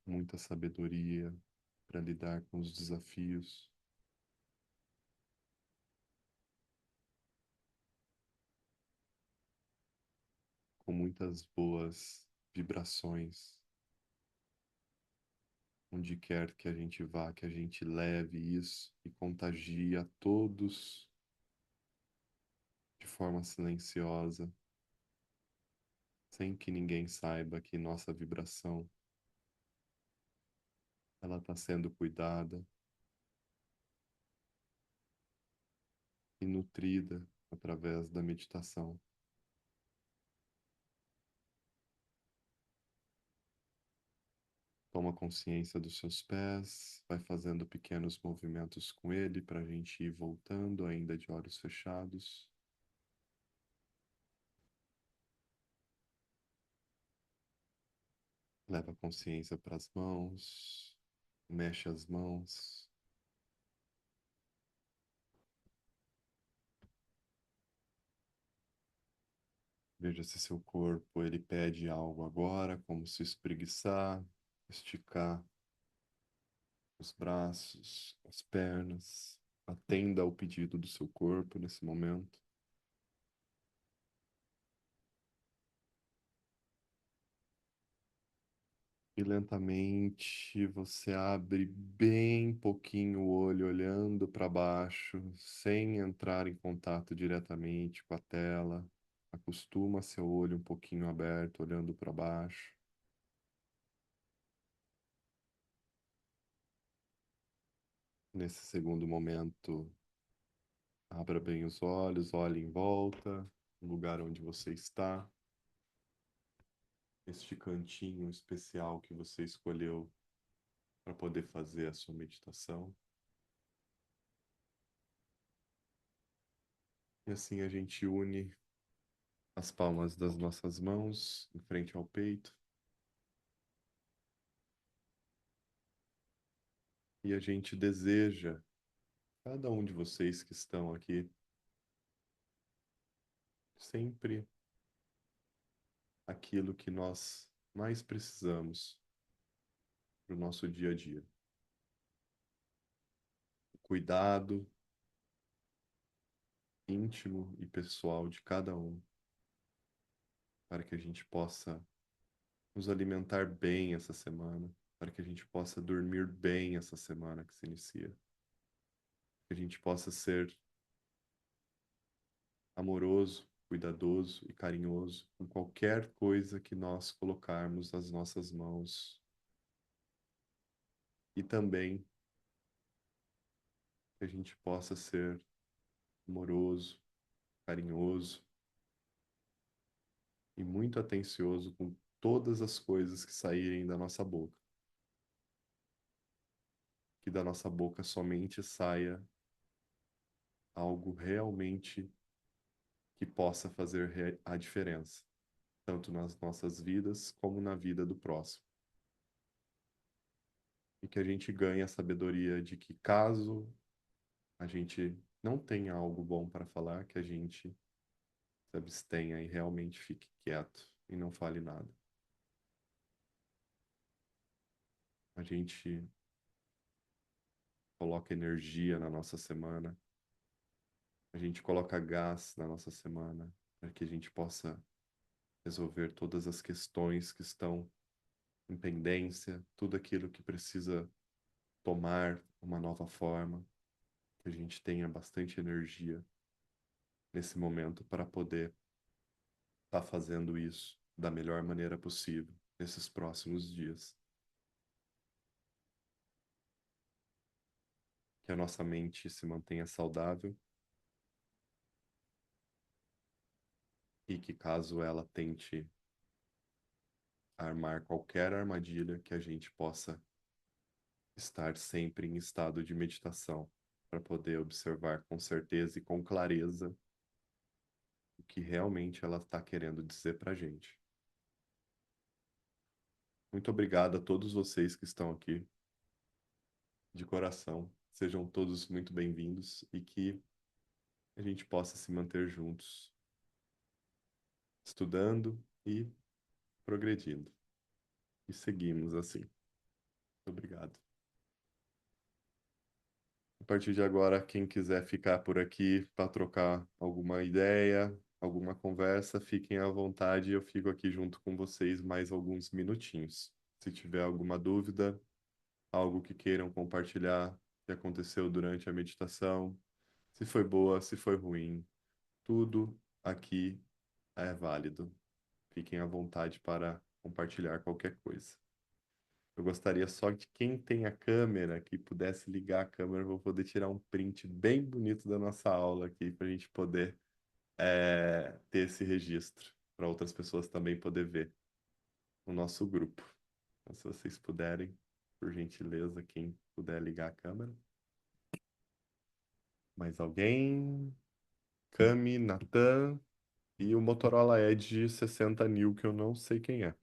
[SPEAKER 1] muita sabedoria para lidar com os desafios. Com muitas boas vibrações, onde quer que a gente vá, que a gente leve isso e contagie a todos de forma silenciosa, sem que ninguém saiba que nossa vibração ela está sendo cuidada e nutrida através da meditação. Toma consciência dos seus pés, vai fazendo pequenos movimentos com ele para a gente ir voltando, ainda de olhos fechados. Leva a consciência para as mãos, mexe as mãos. Veja se seu corpo ele pede algo agora, como se espreguiçar, esticar os braços, as pernas. Atenda ao pedido do seu corpo nesse momento. E lentamente você abre bem pouquinho o olho, olhando para baixo, sem entrar em contato diretamente com a tela. Acostuma seu olho um pouquinho aberto, olhando para baixo. Nesse segundo momento, abra bem os olhos, olhe em volta, no lugar onde você está, este cantinho especial que você escolheu para poder fazer a sua meditação. E assim a gente une as palmas das nossas mãos em frente ao peito e a gente deseja, cada um de vocês que estão aqui, sempre aquilo que nós mais precisamos para o nosso dia a dia. O cuidado íntimo e pessoal de cada um, para que a gente possa nos alimentar bem essa semana, para que a gente possa dormir bem essa semana que se inicia, que a gente possa ser amoroso, cuidadoso e carinhoso com qualquer coisa que nós colocarmos nas nossas mãos. E também que a gente possa ser amoroso, carinhoso e muito atencioso com todas as coisas que saírem da nossa boca. Que da nossa boca somente saia algo realmente que possa fazer a diferença, tanto nas nossas vidas como na vida do próximo. E que a gente ganhe a sabedoria de que caso a gente não tenha algo bom para falar, que a gente se abstenha e realmente fique quieto e não fale nada. A gente coloca energia na nossa semana, a gente coloca gás na nossa semana, para que a gente possa resolver todas as questões que estão em pendência, tudo aquilo que precisa tomar uma nova forma, que a gente tenha bastante energia nesse momento para poder estar fazendo isso da melhor maneira possível nesses próximos dias. Que a nossa mente se mantenha saudável e que caso ela tente armar qualquer armadilha, que a gente possa estar sempre em estado de meditação para poder observar com certeza e com clareza o que realmente ela está querendo dizer para a gente. Muito obrigado a todos vocês que estão aqui, de coração. Sejam todos muito bem-vindos e que a gente possa se manter juntos, estudando e progredindo. E seguimos assim. Muito obrigado. A partir de agora, quem quiser ficar por aqui para trocar alguma ideia, alguma conversa, fiquem à vontade. Eu fico aqui junto com vocês mais alguns minutinhos. Se tiver alguma dúvida, algo que queiram compartilhar que aconteceu durante a meditação, se foi boa, se foi ruim, tudo aqui é válido. Fiquem à vontade para compartilhar qualquer coisa. Eu gostaria só de quem tem a câmera que pudesse ligar a câmera, eu vou poder tirar um print bem bonito da nossa aula aqui para a gente poder ter esse registro para outras pessoas também poder ver no nosso grupo. Então, se vocês puderem, por gentileza, quem puder ligar a câmera. Mais alguém? Cami, Natan e o Motorola Edge 60 New, que eu não sei quem é.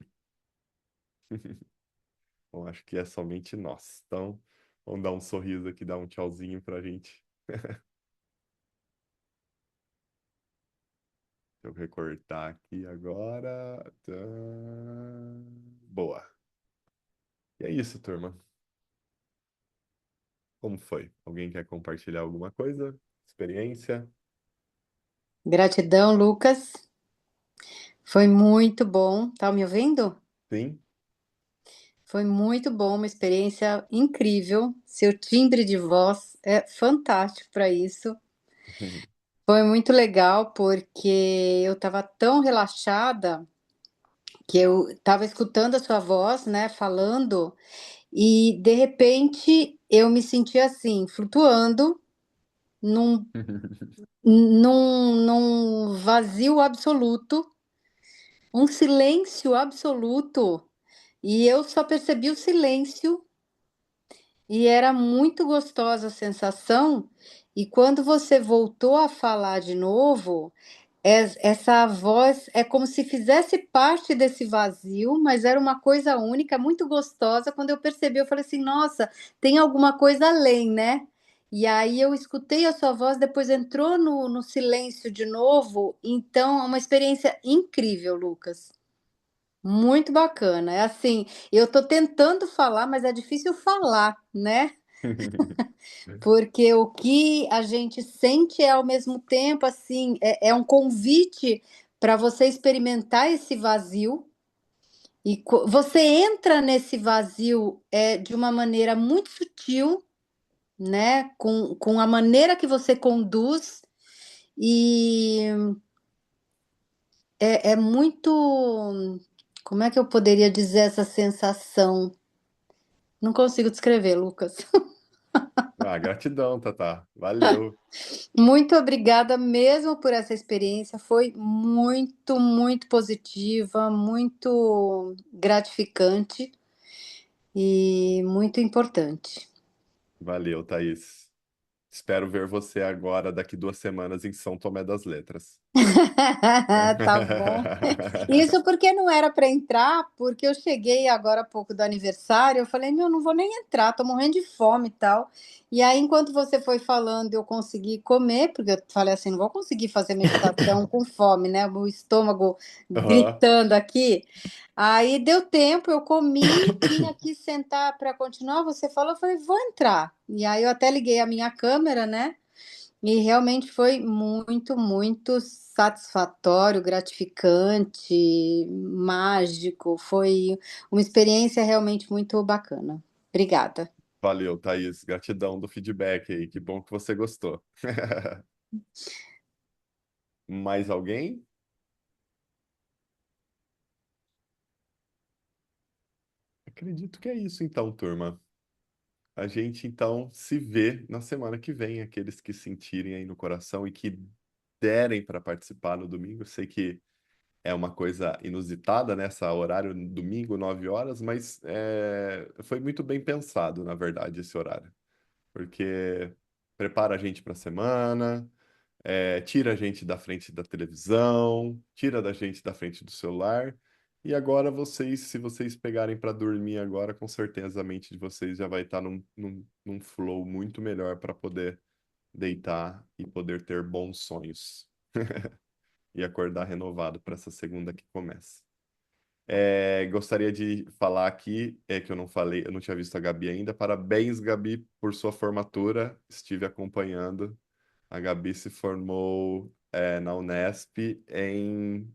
[SPEAKER 1] Bom, acho que é somente nós. Então, vamos dar um sorriso aqui, dar um tchauzinho pra gente. Deixa eu recortar aqui agora. Boa. E é isso, turma. Como foi? Alguém quer compartilhar alguma coisa? Experiência?
[SPEAKER 4] Gratidão, Lucas. Foi muito bom. Tá me ouvindo?
[SPEAKER 1] Sim?
[SPEAKER 4] Foi muito bom, uma experiência incrível. Seu timbre de voz é fantástico para isso. Foi muito legal porque eu estava tão relaxada que eu estava escutando a sua voz, né, falando, e de repente eu me senti assim, flutuando num, num vazio absoluto, um silêncio absoluto. E eu só percebi o silêncio e era muito gostosa a sensação. E quando você voltou a falar de novo, essa voz é como se fizesse parte desse vazio, mas era uma coisa única, muito gostosa. Quando eu percebi, eu falei assim: nossa, tem alguma coisa além, né? E aí eu escutei a sua voz, depois entrou no silêncio de novo. Então, é uma experiência incrível, Lucas. Muito bacana. É assim, eu estou tentando falar, mas é difícil falar, né? Porque o que a gente sente é ao mesmo tempo assim, é um convite para você experimentar esse vazio. E você entra nesse vazio de uma maneira muito sutil, né? Com a maneira que você conduz, e é muito. Como é que eu poderia dizer essa sensação? Não consigo descrever, Lucas.
[SPEAKER 1] Ah, gratidão, Tatá. Valeu.
[SPEAKER 4] Muito obrigada mesmo por essa experiência. Foi muito, muito positiva, muito gratificante e muito importante.
[SPEAKER 1] Valeu, Thaís. Espero ver você agora, daqui 2 semanas, em São Tomé das Letras.
[SPEAKER 4] Tá bom. Isso porque não era para entrar, porque eu cheguei agora há pouco do aniversário, eu falei, meu, não vou nem entrar, tô morrendo de fome e tal. E aí, enquanto você foi falando, eu consegui comer, porque eu falei assim, não vou conseguir fazer meditação com fome, né? O estômago
[SPEAKER 1] Aham.
[SPEAKER 4] gritando aqui. Aí deu tempo, eu comi, vim aqui sentar para continuar. Você falou, eu falei, vou entrar. E aí eu até liguei a minha câmera, né? E realmente foi muito, muito satisfatório, gratificante, mágico. Foi uma experiência realmente muito bacana. Obrigada.
[SPEAKER 1] Valeu, Thaís. Gratidão do feedback aí. Que bom que você gostou. Mais alguém? Acredito que é isso então, turma. A gente então se vê na semana que vem, aqueles que sentirem aí no coração e que derem para participar no domingo. Eu sei que é uma coisa inusitada, né? Esse horário domingo, 9 horas, mas foi muito bem pensado, na verdade, esse horário. Porque prepara a gente para a semana, tira a gente da frente da televisão, tira da gente da frente do celular. E agora vocês, se vocês pegarem para dormir agora, com certeza a mente de vocês já vai estar num flow muito melhor para poder deitar e poder ter bons sonhos e acordar renovado para essa segunda que começa. Gostaria de falar aqui, que eu não falei, eu não tinha visto a Gabi ainda. Parabéns, Gabi, por sua formatura. Estive acompanhando. A Gabi se formou, na Unesp em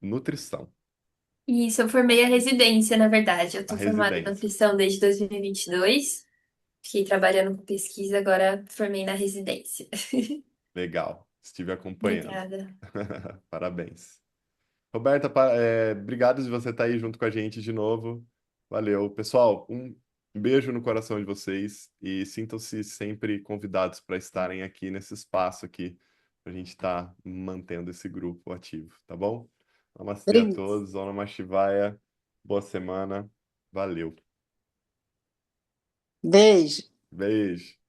[SPEAKER 1] nutrição,
[SPEAKER 2] Isso, eu formei a residência, na verdade. Eu
[SPEAKER 1] a
[SPEAKER 2] tô formada em
[SPEAKER 1] residência.
[SPEAKER 2] nutrição desde 2022. Fiquei trabalhando com pesquisa, agora formei na residência.
[SPEAKER 1] Legal, estive acompanhando.
[SPEAKER 2] Obrigada.
[SPEAKER 1] Parabéns. Roberta, obrigado de você estar aí junto com a gente de novo. Valeu. Pessoal, um beijo no coração de vocês e sintam-se sempre convidados para estarem aqui nesse espaço aqui, para a gente estar mantendo esse grupo ativo, tá bom? Namastê a todos, Om Namah Shivaya, boa semana, valeu.
[SPEAKER 4] Beijo.
[SPEAKER 1] Beijo.